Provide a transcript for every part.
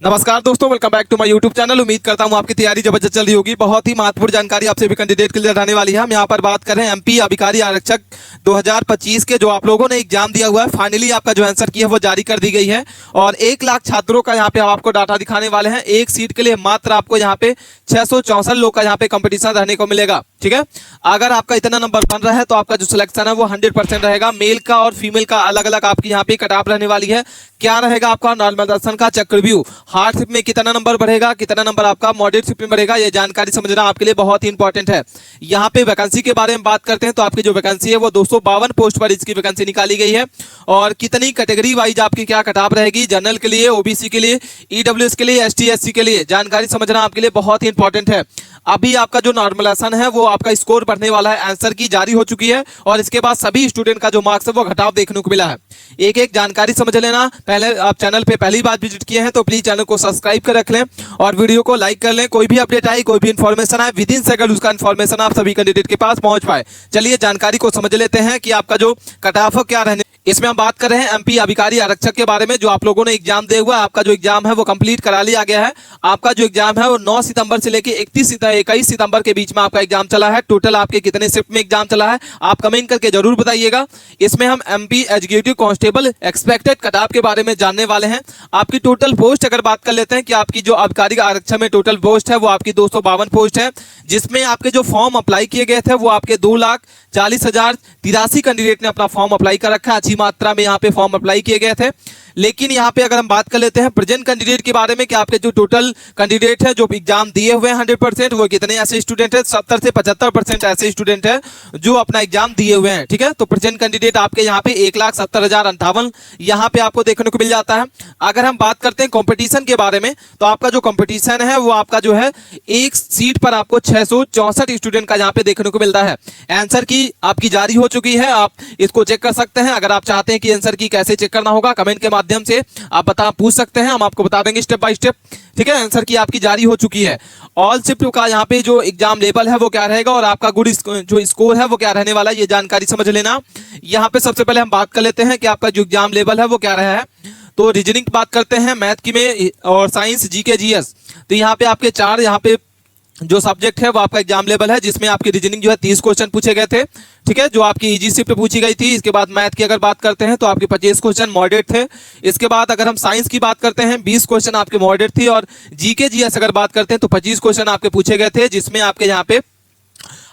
नमस्कार दोस्तों, welcome back to my YouTube channel. उम्मीद करता हूं आपकी तैयारी जबरदस्त चल रही होगी। बहुत ही महत्वपूर्ण जानकारी आपसे भी कैंडिडेट के लिए रहने वाली है। हम यहां पर बात कर रहे हैं एमपी अभिकारी आरक्षक 2025 के जो आप लोगों ने एग्जाम दिया हुआ है। फाइनली आपका जो आंसर की है वो जारी कर दी गई है और 1 लाख छात्रों का यहाँ पे आपको डाटा दिखाने वाले हैं। एक सीट के लिए मात्र आपको यहाँ पे 664 लोग का यहाँ पे कंपटीशन रहने को मिलेगा। ठीक है, अगर आपका इतना नंबर बन रहा है तो आपका जो सिलेक्शन है वो 100% रहेगा। मेल का और फीमेल का अलग अलग आपकी यहाँ पे कट ऑफ रहने वाली है। क्या रहेगा आपका नॉर्मल दर्शन का चक्रव्यूह, हार्डशिप में कितना नंबर बढ़ेगा, कितना नंबर आपका मॉडरेट शिप में बढ़ेगा, ये जानकारी समझना आपके लिए बहुत ही इंपॉर्टेंट है। यहाँ पे वैकेंसी के बारे में बात करते हैं तो आपकी जो वैकेंसी है वो 252 पोस्ट पर इसकी वैकेंसी निकाली गई है। और कितनी कैटेगरी वाइज आपकी क्या कट ऑफ रहेगी, जनरल के लिए, ओबीसी के लिए, ईडब्ल्यूएस के लिए, एसटी एससी के लिए, जानकारी समझना आपके लिए बहुत ही इंपॉर्टेंट है। अभी आपका जो नॉर्मलाइजेशन है वो आपका स्कोर बढ़ने वाला है, आंसर की जारी हो चुकी है और इसके बाद सभी स्टूडेंट का जो मार्क्स है वो घटाव देखने को मिला है। एक एक जानकारी समझ लेना। पहले आप चैनल पे पहली बार विजिट किए हैं तो प्लीज चैनल को सब्सक्राइब कर रख लें और वीडियो को लाइक कर लें। कोई भी अपडेट आए, कोई भी इंफॉर्मेशन आए, विद इन सेकंड उसका इंफॉर्मेशन आप सभी कैंडिडेट के पास पहुंच पाए। चलिए जानकारी को समझ लेते हैं कि आपका जो कट ऑफ क्या रहने। इसमें हम बात कर रहे हैं एमपी अभिकारी आरक्षक के बारे में। जो आप लोगों ने एग्जाम दे हुआ, आपका जो एग्जाम है वो कंप्लीट करा लिया गया है। आपका जो एग्जाम है वो 9 सितंबर से लेकर 21 सितंबर के बीच में आपका एग्जाम चला है। टोटल आपके कितने शिफ्ट में एग्जाम चला है आप कमेंट करके जरूर बताइएगा। इसमें हम MP executive constable expected cut off के बारे में जानने वाले हैं। आपकी टोटल पोस्ट अगर बात कर लेते हैं कि आपकी जो अभिकारी आरक्षक में टोटल पोस्ट है वो आपकी 252 पोस्ट है, जिसमें आपके जो फॉर्म अप्लाई किए गए थे वो आपके 2,40,083 कैंडिडेट ने अपना फॉर्म अप्लाई कर रखा है। अच्छी मात्रा में यहाँ पे फॉर्म अप्लाई किए गए थे। लेकिन यहाँ पे अगर हम बात कर लेते हैं प्रेजेंट कैंडिडेट के बारे में कि आपके जो टोटल कैंडिडेट है जो एग्जाम दिए हुए हैं 100%, वो कितने ऐसे स्टूडेंट है, 70 से 75% ऐसे स्टूडेंट है जो अपना एग्जाम दिए हुए हैं। ठीक है, तो प्रेजेंट कैंडिडेट आपके यहाँ पे 1,70,058 यहाँ पे आपको देखने को मिल जाता है। अगर हम बात करते हैं कॉम्पिटिशन के बारे में तो आपका जो कॉम्पिटिशन है वो आपका जो है एक सीट पर आपको 664 स्टूडेंट का यहाँ पे देखने को मिलता है। आंसर की आपकी जारी हो चुकी है, आप इसको चेक कर सकते हैं। अगर आप चाहते हैं कि आंसर की कैसे चेक करना होगा कमेंट के माध्यम से आप पूछ सकते हैं, हम आपको बता देंगे स्टेप बाय स्टेप। ठीक है, आंसर की आपकी जारी हो चुकी है। ऑल शिफ्ट का यहाँ पे जो एग्जाम लेवल है वो क्या रहेगा और आपका गुड जो स्कोर है वो क्या रहने वाला है, ये जानकारी समझ लेना। यहाँ पे सबसे पहले हम बात कर लेते हैं कि आपका जो एग्जाम लेवल है वो क्या रहा है। तो रीजनिंग की बात करते हैं, मैथ की में और साइंस, जीके, जीएस। तो यहाँ पे आपके 4 यहाँ पे जो सब्जेक्ट है वो आपका एग्जाम लेवल है, जिसमें आपकी रीजनिंग जो है 30 क्वेश्चन पूछे गए थे। ठीक है, जो आपकी इजी शिफ्ट पूछी गई थी। इसके बाद मैथ की अगर बात करते हैं तो आपके 25 क्वेश्चन मॉडरेट थे। इसके बाद अगर हम साइंस की बात करते हैं 20 क्वेश्चन आपके मॉडरेट थी और जीके जीएस अगर बात करते हैं तो 25 क्वेश्चन आपके पूछे गए थे, जिसमें आपके यहाँ पे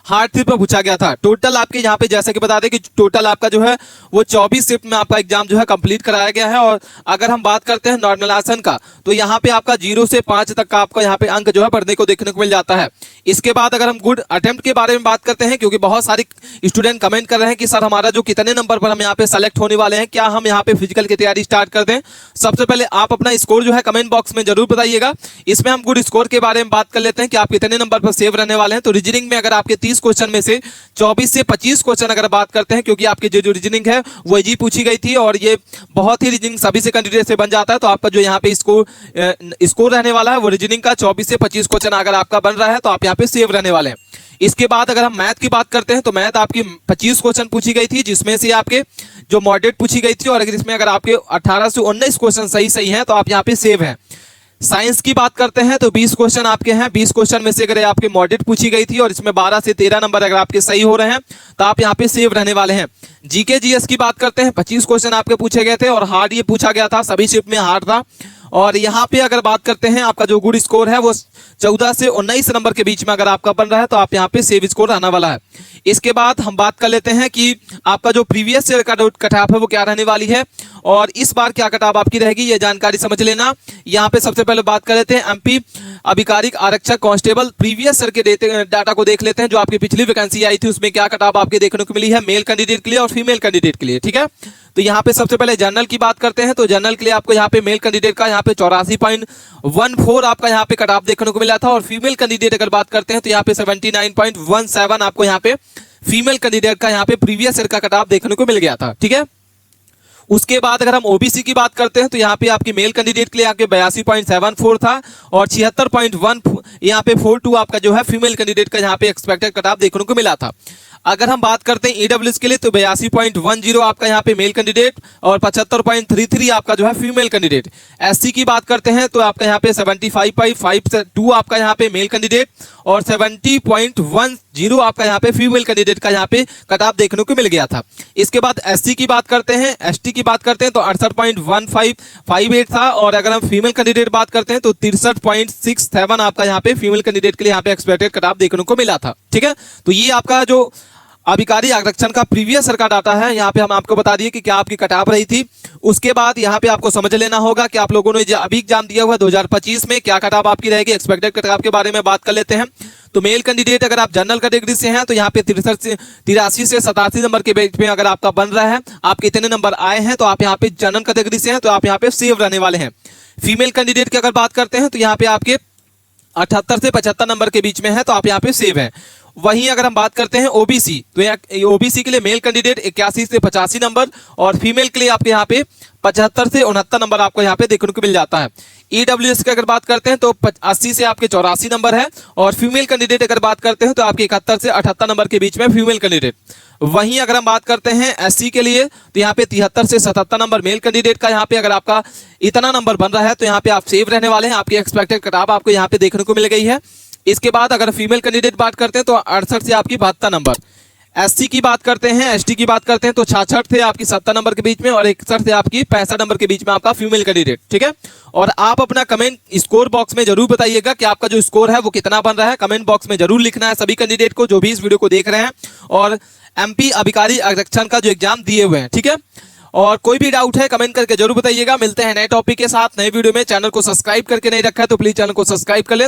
हार्ड शिफ्ट में पूछा गया था। टोटल आपके यहाँ पे जैसे कि बता दें कि टोटल आपका जो है वो 24 शिफ्ट में आपका एग्जाम जो है कंप्लीट कराया गया है। और अगर हम बात करते हैं नॉर्मलाइजेशन का तो यहाँ पे आपका 0 से 5 तक का आपका यहाँ पे अंक जो है पढ़ने को देखने को मिल जाता है। इसके बाद अगर हम गुड अटेम्प्ट के बारे में बात करते हैं, क्योंकि बहुत सारे स्टूडेंट कमेंट कर रहे हैं कि सर हमारा जो कितने नंबर पर हम यहाँ पे सेलेक्ट होने वाले हैं, क्या हम यहाँ पे फिजिकल की तैयारी स्टार्ट कर दें। सबसे पहले आप अपना स्कोर जो है कमेंट बॉक्स में जरूर बताइएगा। इसमें हम गुड स्कोर के बारे में बात कर लेते हैं कि आप कितने नंबर पर सेव रहने वाले हैं। तो रीजनिंग में अगर आपके 30 क्वेश्चन में से 24 से 25 क्वेश्चन अगर बात करते हैं, क्योंकि आपकी जो रीजनिंग है वो इजी पूछी गई थी और ये बहुत ही रीजनिंग सभी से कैंडिडेट से बन जाता है। तो आपका जो यहाँ पे स्कोर रहने वाला है वो रीजनिंग का 24 से 25 क्वेश्चन अगर आपका बन रहा है तो आप यहाँ पे सेव रहने वाले हैं। इसके बाद अगर हम मैथ की बात करते हैं तो मैथ आपकी 25 क्वेश्चन पूछी गई थी, जिसमें से आपके जो मॉडरेट पूछी गई थी और इसमें अगर आपके 18 से 19 क्वेश्चन सही हैं तो आप यहाँ पे सेव हैं। साइंस की बात करते हैं तो 20 क्वेश्चन आपके हैं, 20 क्वेश्चन में से अगर आपके मॉडरेट पूछी गई थी और इसमें 12 से 13 नंबर अगर आपके सही हो रहे हैं तो आप यहाँ पे सेव रहने वाले हैं। जीके जीएस की बात करते हैं 25 क्वेश्चन आपके पूछे गए थे और हार्ड ये पूछा गया था, सभी शिफ्ट में हार्ड था। और यहाँ पे अगर बात करते हैं आपका जो गुड स्कोर है वो 14 से 19 नंबर के बीच में अगर आपका बन रहा है तो आप यहाँ पे सेव स्कोर आने वाला है। इसके बाद हम बात कर लेते हैं कि आपका जो प्रीवियस ईयर का कट ऑफ है वो क्या रहने वाली है और इस बार क्या कट ऑफ आपकी रहेगी, ये जानकारी समझ लेना। यहाँ पे सबसे पहले बात कर लेते हैं एमपी अभिकारी आरक्षक कांस्टेबल प्रीवियस ईयर के डाटा को देख लेते हैं। जो आपकी पिछली वैकेंसी आई थी उसमें क्या कट ऑफ आपके देखने को मिली है मेल कैंडिडेट के लिए और फीमेल कैंडिडेट के लिए। ठीक है, तो यहाँ पे सबसे पहले जनरल की बात करते हैं तो जनरल के लिए आपको यहाँ पे मेल कैंडिडेट का यहाँ पे 84.14 आपका यहाँ पे कट ऑफ देखने को मिला था और फीमेल कैंडिडेट अगर बात करते हैं तो यहाँ पे 79.17 आपको यहाँ पे फीमेल कैंडिडेट का यहाँ पे प्रीवियस ईयर का कट ऑफ देखने को मिल गया था। ठीक है, उसके बाद अगर हम ओबीसी की बात करते हैं तो यहाँ पे आपकी मेल कैंडिडेट के लिए आपके 82.74 था और 76.1 यहाँ पे 42 आपका जो है फीमेल कैंडिडेट का यहाँ पे एक्सपेक्टेड कट ऑफ देखने को मिला था। अगर हम बात करते हैं ईडब्ल्यूएस के लिए तो 82.10 आपका यहाँ पे मेल कैंडिडेट और 75.33 आपका जो है फीमेल कैंडिडेट। एससी की बात करते हैं तो आपका यहाँ पे 75.52 आपका यहाँ पे मेल कैंडिडेट और 70.10 आपका यहाँ पे फीमेल कैंडिडेट का यहाँ पे कट ऑफ देखने को मिल गया था। इसके बाद एससी की बात करते हैं, एसटी की बात करते हैं तो 68.1558 था और अगर हम फीमेल कैंडिडेट बात करते हैं तो 63.67 आपका यहाँ पे फीमेल कैंडिडेट के लिए यहाँ पे एक्सपेक्टेड कट ऑफ देखने को मिला था। ठीक है, तो ये आपका जो अभिकारी आरक्षण का प्रीवियस ईयर का डाटा है, यहाँ पे हम आपको बता दिए कि क्या आपकी कट ऑफ रही थी। उसके बाद यहाँ पे आपको समझ लेना होगा कि आप लोगों ने जो अभी एग्जाम दिया हुआ 2025 में क्या कट ऑफ आपकी रहेगी। एक्सपेक्टेड कट ऑफ के बारे में बात कर लेते हैं। तो मेल कैंडिडेट अगर आप जनरल कैटेगरी से हैं तो यहाँ पे 83 से 87 नंबर के बीच में अगर आपका बन रहा है, आपके इतने नंबर आए हैं तो आप यहाँ पे जनरल कैटेगरी से हैं तो आप यहाँ पे सेव रहने वाले हैं। फीमेल कैंडिडेट की अगर बात करते हैं तो यहाँ पे आपके 78 से 75 नंबर के बीच में है तो आप यहाँ पे सेव हैं। वहीं अगर हम बात करते हैं ओबीसी तो यहाँ ओबीसी के लिए मेल कैंडिडेट 81 से 85 नंबर और फीमेल के लिए आपके यहाँ पे 75 से 69 नंबर आपको यहाँ पे देखने को मिल जाता है। ईडब्ल्यूएस की अगर बात करते हैं तो 80 से आपके 84 नंबर है और फीमेल कैंडिडेट अगर बात करते हैं तो आपके 71 से 78 नंबर के बीच में फीमेल कैंडिडेट। वहीं अगर हम बात करते हैं एससी के लिए तो यहाँ पे 73 से 77 नंबर मेल कैंडिडेट का यहाँ पे अगर आपका इतना नंबर बन रहा है तो यहाँ पे आप सेव रहने वाले हैं। आपकी एक्सपेक्टेड कट ऑफ आपको यहाँ पे देखने को मिल गई है। इसके बाद अगर फीमेल कैंडिडेट बात करते हैं तो 68 से आपकी 72 नंबर। एससी की बात करते हैं, एसटी की बात करते हैं तो 66 से आपकी 70 नंबर के बीच में और 61 से आपकी 65 नंबर के बीच में आपका फीमेल कैंडिडेट। ठीक है, और आप अपना कमेंट स्कोर बॉक्स में जरूर बताइएगा कि आपका जो स्कोर है वो कितना बन रहा है। कमेंट बॉक्स में जरूर लिखना है सभी कैंडिडेट को जो भी इस वीडियो को देख रहे हैं और एमपी अभिकारी आरक्षण का जो एग्जाम दिए हुए हैं। ठीक है, और कोई भी डाउट है कमेंट करके जरूर बताइएगा। मिलते हैं नए टॉपिक के साथ नए वीडियो में। चैनल को सब्सक्राइब करके नहीं रखा है तो प्लीज चैनल को सब्सक्राइब कर लें।